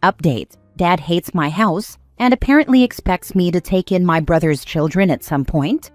Update: Dad hates my house and apparently expects me to take in my brother's children at some point.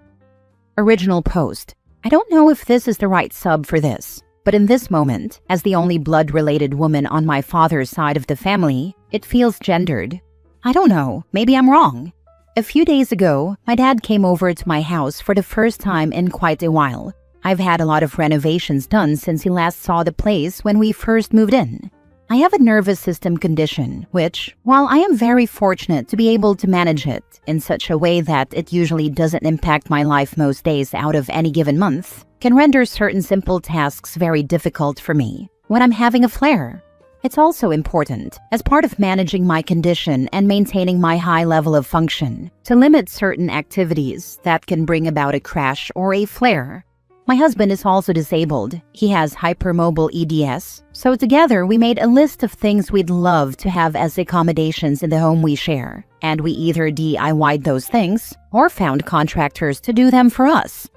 Original post: I don't know if this is the right sub for this, but in this moment, as the only blood-related woman on my father's side of the family, it feels gendered. I don't know, maybe I'm wrong. A few days ago, my dad came over to my house for the first time in quite a while. I've had a lot of renovations done since he last saw the place when we first moved in. I have a nervous system condition, which, while I am very fortunate to be able to manage it in such a way that it usually doesn't impact my life most days out of any given month, can render certain simple tasks very difficult for me when I'm having a flare. It's also important, as part of managing my condition and maintaining my high level of function, to limit certain activities that can bring about a crash or a flare. My husband is also disabled. He has hypermobile EDS, so together we made a list of things we'd love to have as accommodations in the home we share, and we either DIY'd those things or found contractors to do them for us.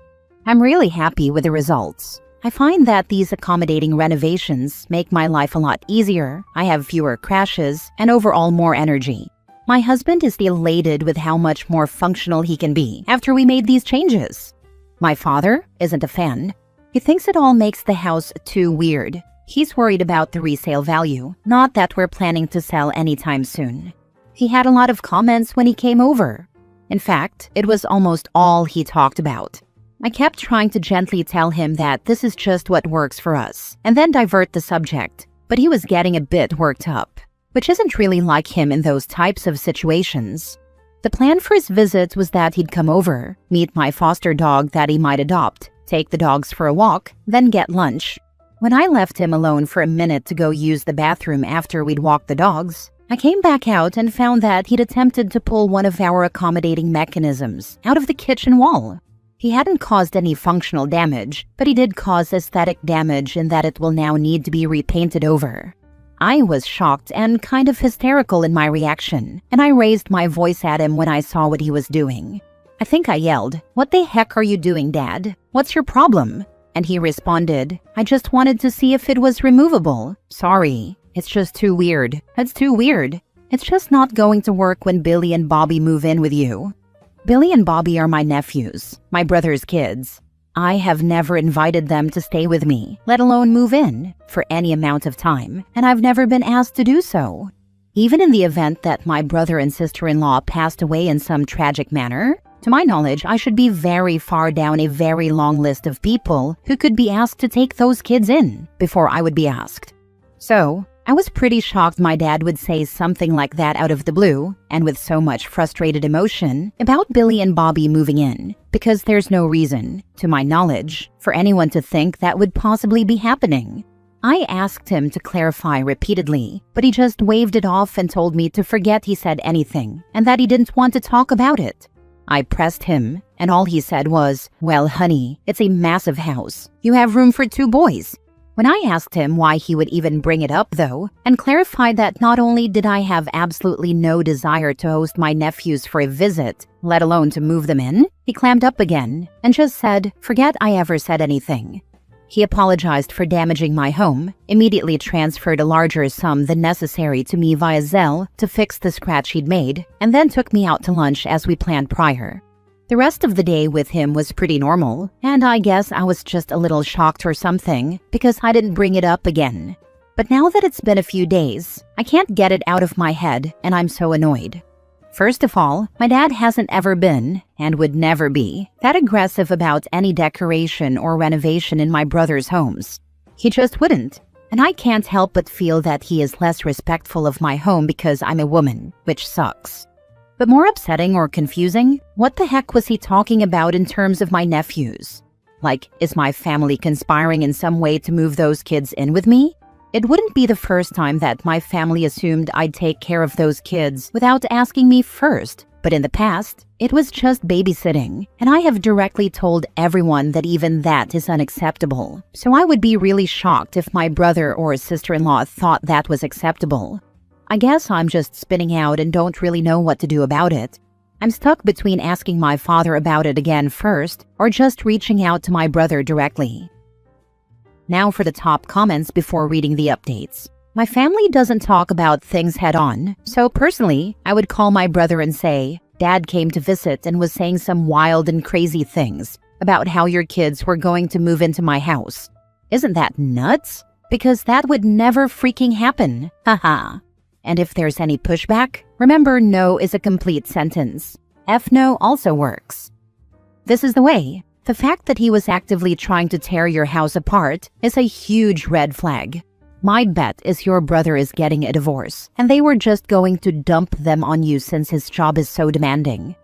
I'm really happy with the results. I find that these accommodating renovations make my life a lot easier, I have fewer crashes, and overall more energy. My husband is elated with how much more functional he can be after we made these changes. My father isn't a fan. He thinks it all makes the house too weird. He's worried about the resale value, not that we're planning to sell anytime soon. He had a lot of comments when he came over. In fact, it was almost all he talked about. I kept trying to gently tell him that this is just what works for us, and then divert the subject, but he was getting a bit worked up, which isn't really like him in those types of situations. The plan for his visit was that he'd come over, meet my foster dog that he might adopt, take the dogs for a walk, then get lunch. When I left him alone for a minute to go use the bathroom after we'd walked the dogs, I came back out and found that he'd attempted to pull one of our accommodating mechanisms out of the kitchen wall. He hadn't caused any functional damage, but he did cause aesthetic damage in that it will now need to be repainted over. I was shocked and kind of hysterical in my reaction, and I raised my voice at him when I saw what he was doing. I think I yelled, "What the heck are you doing, Dad? What's your problem?" And he responded, "I just wanted to see if it was removable. Sorry, it's just too weird. It's too weird. It's just not going to work when Billy and Bobby move in with you." Billy and Bobby are my nephews, my brother's kids. I have never invited them to stay with me, let alone move in, for any amount of time, and I've never been asked to do so. Even in the event that my brother and sister-in-law passed away in some tragic manner, to my knowledge, I should be very far down a very long list of people who could be asked to take those kids in before I would be asked. So, I was pretty shocked my dad would say something like that out of the blue, and with so much frustrated emotion, about Billy and Bobby moving in, because there's no reason, to my knowledge, for anyone to think that would possibly be happening. I asked him to clarify repeatedly, but he just waved it off and told me to forget he said anything, and that he didn't want to talk about it. I pressed him, and all he said was, "Well, honey, it's a massive house. You have room for 2 boys. When I asked him why he would even bring it up, though, and clarified that not only did I have absolutely no desire to host my nephews for a visit, let alone to move them in, he clammed up again and just said, "Forget I ever said anything." He apologized for damaging my home, immediately transferred a larger sum than necessary to me via Zelle to fix the scratch he'd made, and then took me out to lunch as we planned prior. The rest of the day with him was pretty normal, and I guess I was just a little shocked or something because I didn't bring it up again. But now that it's been a few days, I can't get it out of my head, and I'm so annoyed. First of all, my dad hasn't ever been, and would never be, that aggressive about any decoration or renovation in my brother's homes. He just wouldn't, and I can't help but feel that he is less respectful of my home because I'm a woman, which sucks. But more upsetting or confusing, what the heck was he talking about in terms of my nephews? Like, is my family conspiring in some way to move those kids in with me? It wouldn't be the first time that my family assumed I'd take care of those kids without asking me first, but in the past, it was just babysitting, and I have directly told everyone that even that is unacceptable. So I would be really shocked if my brother or sister-in-law thought that was acceptable. I guess I'm just spinning out and don't really know what to do about it. I'm stuck between asking my father about it again first, or just reaching out to my brother directly. Now for the top comments before reading the updates. My family doesn't talk about things head on, so personally, I would call my brother and say, Dad came to visit and was saying some wild and crazy things about how your kids were going to move into my house. Isn't that nuts? Because that would never freaking happen. Haha. And if there's any pushback, remember no is a complete sentence. F no also works. This is the way. The fact that he was actively trying to tear your house apart is a huge red flag. My bet is your brother is getting a divorce, and they were just going to dump them on you since his job is so demanding.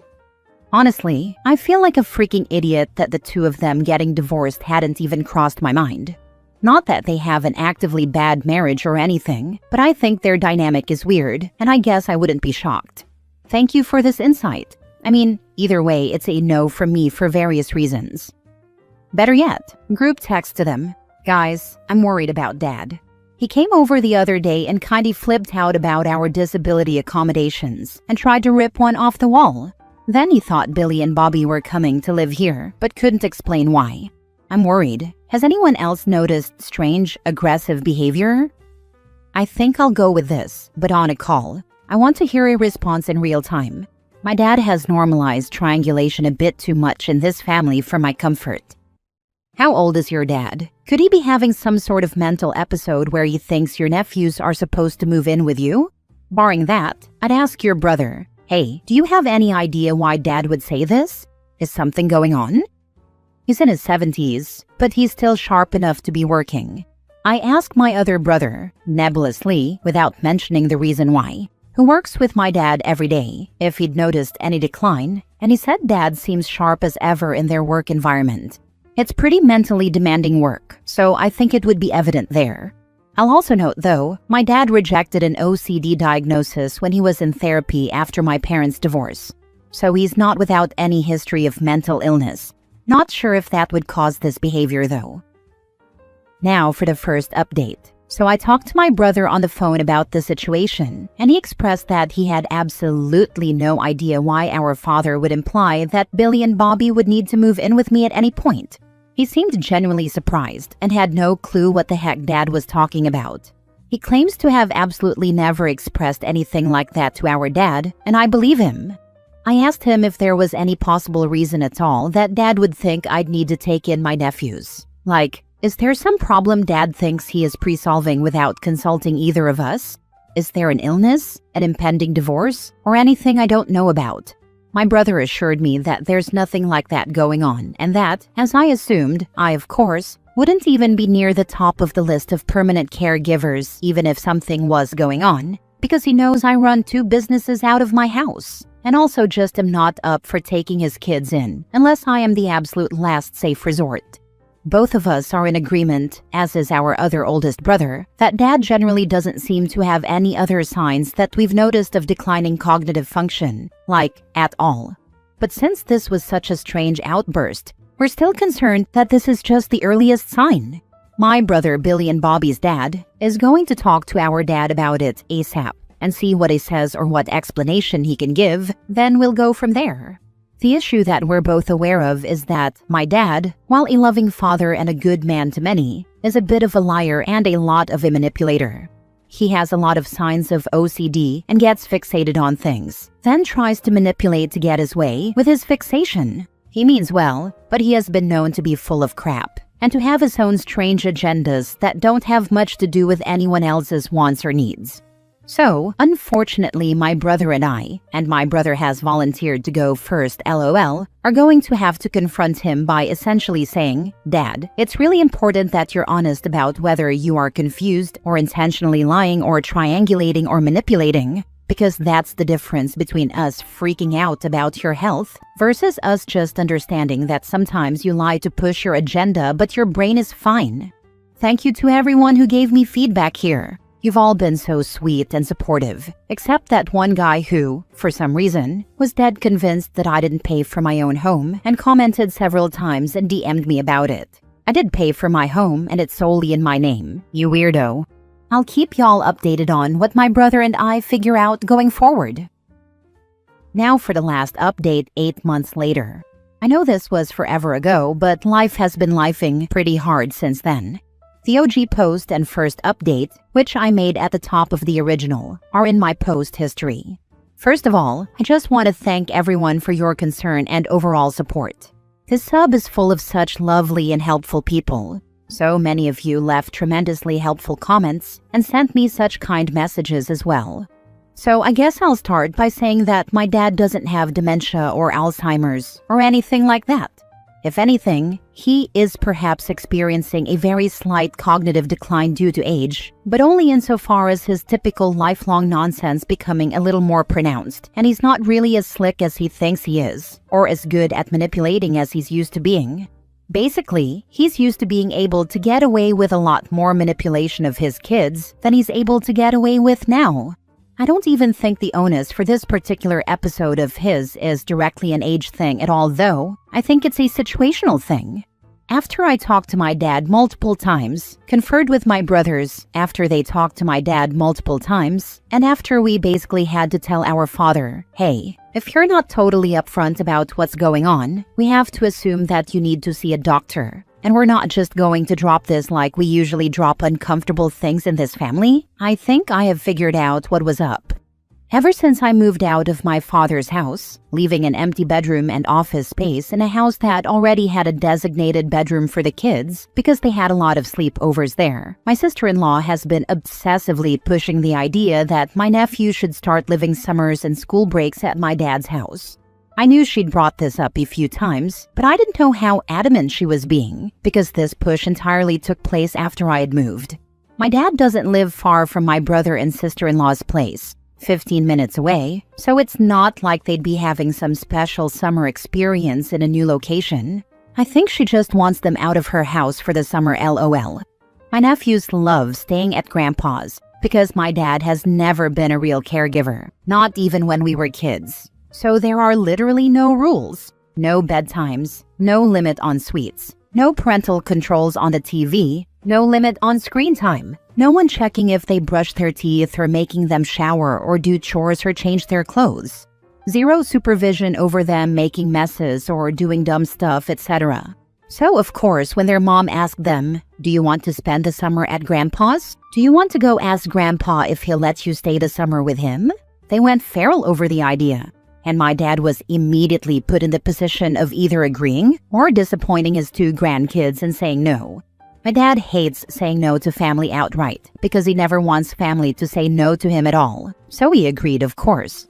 Honestly, I feel like a freaking idiot that the two of them getting divorced hadn't even crossed my mind. Not that they have an actively bad marriage or anything, but I think their dynamic is weird, and I guess I wouldn't be shocked. Thank you for this insight. I mean, either way, it's a no from me for various reasons. Better yet, group text to them. Guys, I'm worried about Dad. He came over the other day and kinda flipped out about our disability accommodations and tried to rip one off the wall. Then he thought Billy and Bobby were coming to live here, but couldn't explain why. I'm worried. Has anyone else noticed strange, aggressive behavior? I think I'll go with this, but on a call. I want to hear a response in real time. My dad has normalized triangulation a bit too much in this family for my comfort. How old is your dad? Could he be having some sort of mental episode where he thinks your nephews are supposed to move in with you? Barring that, I'd ask your brother, hey, do you have any idea why Dad would say this? Is something going on? He's in his 70s, but he's still sharp enough to be working. I asked my other brother, nebulously, without mentioning the reason why, who works with my dad every day, if he'd noticed any decline, and he said Dad seems sharp as ever in their work environment. It's pretty mentally demanding work, so I think it would be evident there. I'll also note, though, my dad rejected an OCD diagnosis when he was in therapy after my parents' divorce. So he's not without any history of mental illness. Not sure if that would cause this behavior, though. Now for the first update. So I talked to my brother on the phone about the situation, and he expressed that he had absolutely no idea why our father would imply that Billy and Bobby would need to move in with me at any point. He seemed genuinely surprised and had no clue what the heck Dad was talking about. He claims to have absolutely never expressed anything like that to our dad, and I believe him. I asked him if there was any possible reason at all that Dad would think I'd need to take in my nephews. Like, is there some problem Dad thinks he is pre-solving without consulting either of us? Is there an illness, an impending divorce, or anything I don't know about? My brother assured me that there's nothing like that going on, and that, as I assumed, I, of course, wouldn't even be near the top of the list of permanent caregivers even if something was going on, because he knows I run 2 businesses out of my house, and also just am not up for taking his kids in, unless I am the absolute last safe resort. Both of us are in agreement, as is our other oldest brother, that Dad generally doesn't seem to have any other signs that we've noticed of declining cognitive function, like, at all. But since this was such a strange outburst, we're still concerned that this is just the earliest sign. My brother Billy and Bobby's dad is going to talk to our dad about it ASAP and see what he says or what explanation he can give, then we'll go from there. The issue that we're both aware of is that my dad, while a loving father and a good man to many, is a bit of a liar and a lot of a manipulator. He has a lot of signs of OCD and gets fixated on things, then tries to manipulate to get his way with his fixation. He means well, but he has been known to be full of crap and to have his own strange agendas that don't have much to do with anyone else's wants or needs. So, unfortunately, my brother and my brother has volunteered to go first, LOL, are going to have to confront him by essentially saying, Dad, it's really important that you're honest about whether you are confused or intentionally lying or triangulating or manipulating, because that's the difference between us freaking out about your health versus us just understanding that sometimes you lie to push your agenda but your brain is fine. Thank you to everyone who gave me feedback here. You've all been so sweet and supportive, except that one guy who, for some reason, was dead convinced that I didn't pay for my own home and commented several times and DM'd me about it. I did pay for my home and it's solely in my name, you weirdo. I'll keep y'all updated on what my brother and I figure out going forward. Now for the last update 8 months later. I know this was forever ago, but life has been lifing pretty hard since then. The OG post and first update, which I made at the top of the original, are in my post history. First of all, I just want to thank everyone for your concern and overall support. This sub is full of such lovely and helpful people. So many of you left tremendously helpful comments and sent me such kind messages as well. So I guess I'll start by saying that my dad doesn't have dementia or Alzheimer's or anything like that. If anything, he is perhaps experiencing a very slight cognitive decline due to age, but only insofar as his typical lifelong nonsense becoming a little more pronounced, and he's not really as slick as he thinks he is, or as good at manipulating as he's used to being. Basically, he's used to being able to get away with a lot more manipulation of his kids than he's able to get away with now. I don't even think the onus for this particular episode of his is directly an age thing at all, though. I think it's a situational thing. After I talked to my dad multiple times, conferred with my brothers after they talked to my dad multiple times, and after we basically had to tell our father, hey, if you're not totally upfront about what's going on, we have to assume that you need to see a doctor. And we're not just going to drop this like we usually drop uncomfortable things in this family. I think I have figured out what was up. Ever since I moved out of my father's house, leaving an empty bedroom and office space in a house that already had a designated bedroom for the kids because they had a lot of sleepovers there, my sister-in-law has been obsessively pushing the idea that my nephew should start living summers and school breaks at my dad's house. I knew she'd brought this up a few times, but I didn't know how adamant she was being, because this push entirely took place after I had moved. My dad doesn't live far from my brother and sister-in-law's place, 15 minutes away, so it's not like they'd be having some special summer experience in a new location. I think she just wants them out of her house for the summer, LOL. My nephews love staying at Grandpa's, because my dad has never been a real caregiver, not even when we were kids. So there are literally no rules, no bedtimes, no limit on sweets, no parental controls on the TV, no limit on screen time, no one checking if they brush their teeth or making them shower or do chores or change their clothes. Zero supervision over them making messes or doing dumb stuff, etc. So of course, when their mom asked them, do you want to spend the summer at Grandpa's? Do you want to go ask Grandpa if he'll let you stay the summer with him? They went feral over the idea. And my dad was immediately put in the position of either agreeing or disappointing his two grandkids and saying no. My dad hates saying no to family outright because he never wants family to say no to him at all. So he agreed, of course.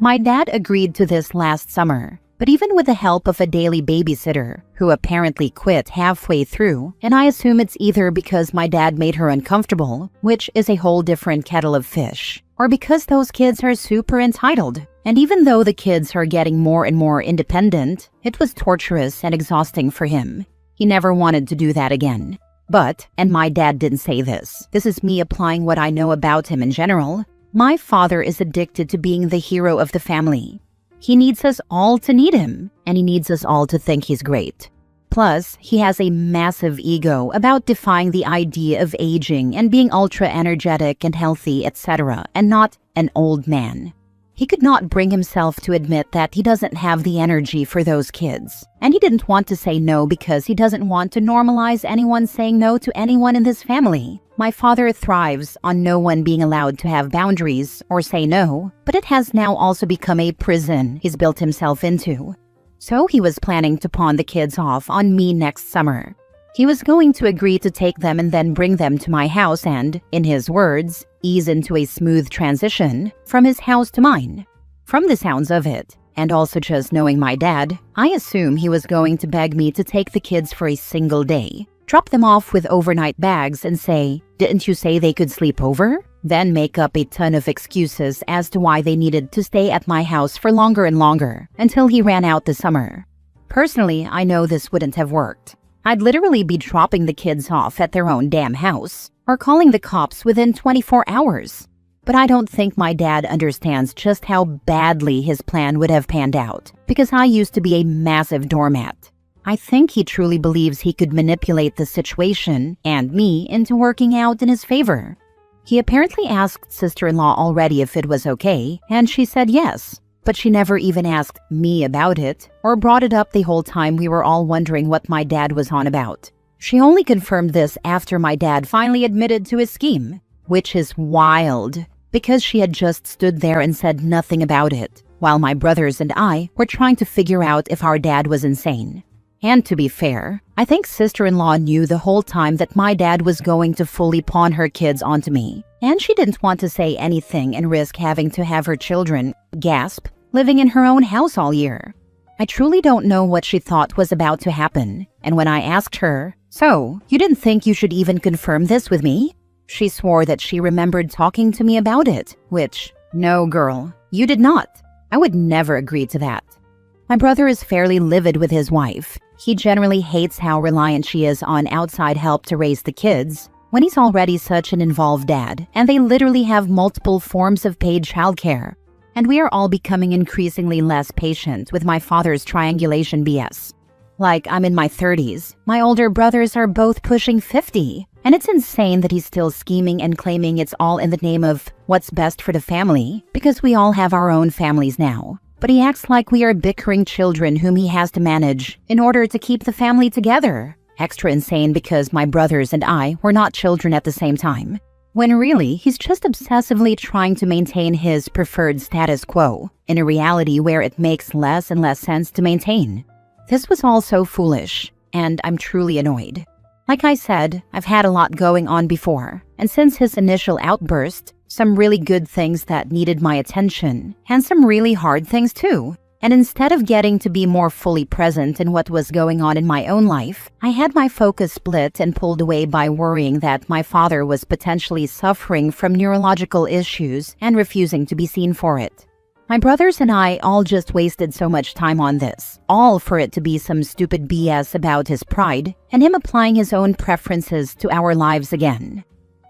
My dad agreed to this last summer, but even with the help of a daily babysitter, who apparently quit halfway through, and I assume it's either because my dad made her uncomfortable, which is a whole different kettle of fish, or because those kids are super entitled. And even though the kids are getting more and more independent, it was torturous and exhausting for him. He never wanted to do that again. But, and my dad didn't say this is me applying what I know about him in general, my father is addicted to being the hero of the family. He needs us all to need him, and he needs us all to think he's great. Plus, he has a massive ego about defying the idea of aging and being ultra-energetic and healthy, etc., and not an old man. He could not bring himself to admit that he doesn't have the energy for those kids. And he didn't want to say no because he doesn't want to normalize anyone saying no to anyone in this family. My father thrives on no one being allowed to have boundaries or say no, but it has now also become a prison he's built himself into. So he was planning to pawn the kids off on me next summer. He was going to agree to take them and then bring them to my house and, in his words, ease into a smooth transition from his house to mine. From the sounds of it, and also just knowing my dad, I assume he was going to beg me to take the kids for a single day, drop them off with overnight bags and say, didn't you say they could sleep over? Then make up a ton of excuses as to why they needed to stay at my house for longer and longer until he ran out the summer. Personally, I know this wouldn't have worked. I'd literally be dropping the kids off at their own damn house or calling the cops within 24 hours. But I don't think my dad understands just how badly his plan would have panned out, because I used to be a massive doormat. I think he truly believes he could manipulate the situation and me into working out in his favor. He apparently asked sister-in-law already if it was okay, and she said yes. But she never even asked me about it or brought it up the whole time we were all wondering what my dad was on about. She only confirmed this after my dad finally admitted to his scheme, which is wild, because she had just stood there and said nothing about it, while my brothers and I were trying to figure out if our dad was insane. And to be fair, I think sister-in-law knew the whole time that my dad was going to fully pawn her kids onto me, and she didn't want to say anything and risk having to have her children, gasp, living in her own house all year. I truly don't know what she thought was about to happen, and when I asked her, "So, you didn't think you should even confirm this with me?" she swore that she remembered talking to me about it, which, no girl, you did not. I would never agree to that. My brother is fairly livid with his wife. He generally hates how reliant she is on outside help to raise the kids, when he's already such an involved dad, and they literally have multiple forms of paid childcare. And we are all becoming increasingly less patient with my father's triangulation BS. Like, I'm in my 30s, my older brothers are both pushing 50, and it's insane that he's still scheming and claiming it's all in the name of what's best for the family, because we all have our own families now. But he acts like we are bickering children whom he has to manage in order to keep the family together. Extra insane because my brothers and I were not children at the same time. When really, he's just obsessively trying to maintain his preferred status quo, in a reality where it makes less and less sense to maintain. This was all so foolish, and I'm truly annoyed. Like I said, I've had a lot going on before, and since his initial outburst, some really good things that needed my attention, and some really hard things too. And instead of getting to be more fully present in what was going on in my own life, I had my focus split and pulled away by worrying that my father was potentially suffering from neurological issues and refusing to be seen for it. My brothers and I all just wasted so much time on this, all for it to be some stupid BS about his pride and him applying his own preferences to our lives again.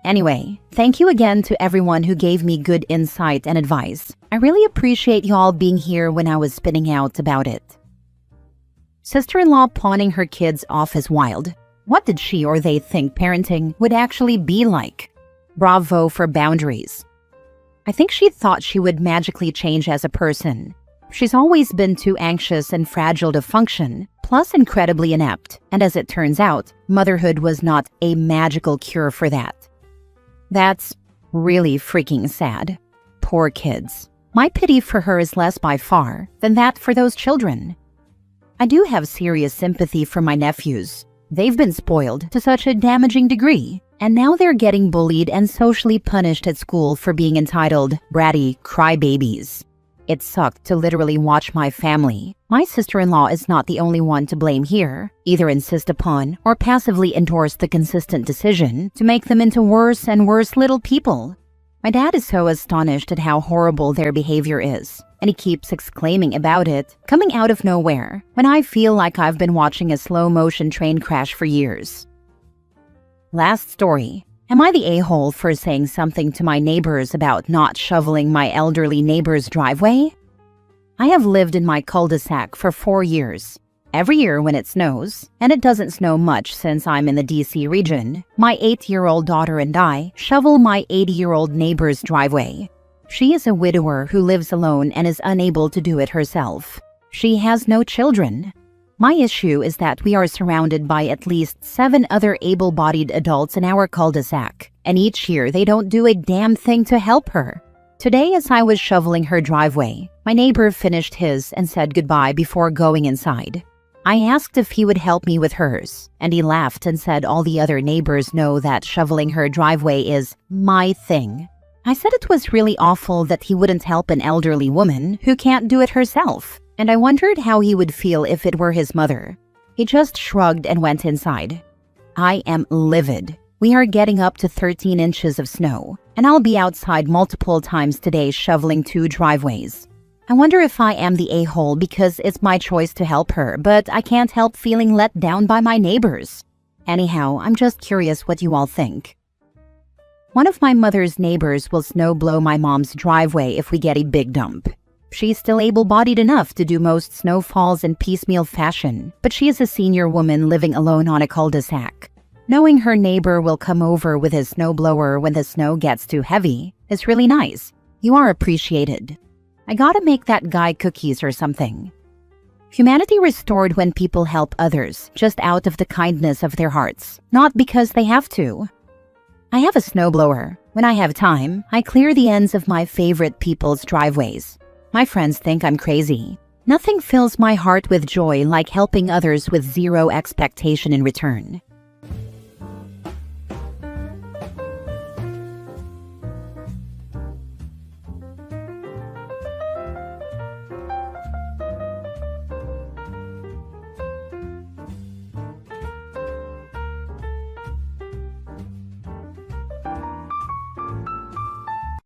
Anyway, thank you again to everyone who gave me good insight and advice. I really appreciate y'all being here when I was spinning out about it. Sister-in-law pawning her kids off is wild. What did she or they think parenting would actually be like? Bravo for boundaries. I think she thought she would magically change as a person. She's always been too anxious and fragile to function, plus incredibly inept, and as it turns out, motherhood was not a magical cure for that. That's really freaking sad. Poor kids. My pity for her is less by far than that for those children. I do have serious sympathy for my nephews. They've been spoiled to such a damaging degree, and now they're getting bullied and socially punished at school for being entitled bratty crybabies. It sucked to literally watch my family. My sister-in-law is not the only one to blame here. Either insist upon or passively endorse the consistent decision to make them into worse and worse little people. My dad is so astonished at how horrible their behavior is, and he keeps exclaiming about it, coming out of nowhere, when I feel like I've been watching a slow-motion train crash for years. Last story. Am I the a-hole for saying something to my neighbors about not shoveling my elderly neighbor's driveway? I have lived in my cul-de-sac for 4 years. Every year when it snows, and it doesn't snow much since I'm in the DC region, my 8-year-old daughter and I shovel my 80-year-old neighbor's driveway. She is a widower who lives alone and is unable to do it herself. She has no children. My issue is that we are surrounded by at least 7 other able-bodied adults in our cul-de-sac, and each year they don't do a damn thing to help her. Today, as I was shoveling her driveway, my neighbor finished his and said goodbye before going inside. I asked if he would help me with hers, and he laughed and said all the other neighbors know that shoveling her driveway is my thing. I said it was really awful that he wouldn't help an elderly woman who can't do it herself, and I wondered how he would feel if it were his mother. He just shrugged and went inside. I am livid. We are getting up to 13 inches of snow, and I'll be outside multiple times today shoveling 2 driveways. I wonder if I am the a-hole because it's my choice to help her, but I can't help feeling let down by my neighbors. Anyhow, I'm just curious what you all think. One of my mother's neighbors will snow blow my mom's driveway if we get a big dump. She's still able-bodied enough to do most snowfalls in piecemeal fashion, but she is a senior woman living alone on a cul-de-sac. Knowing her neighbor will come over with his snowblower when the snow gets too heavy is really nice. You are appreciated. I gotta make that guy cookies or something. Humanity restored when people help others, just out of the kindness of their hearts, not because they have to. I have a snowblower. When I have time, I clear the ends of my favorite people's driveways. My friends think I'm crazy. Nothing fills my heart with joy like helping others with zero expectation in return.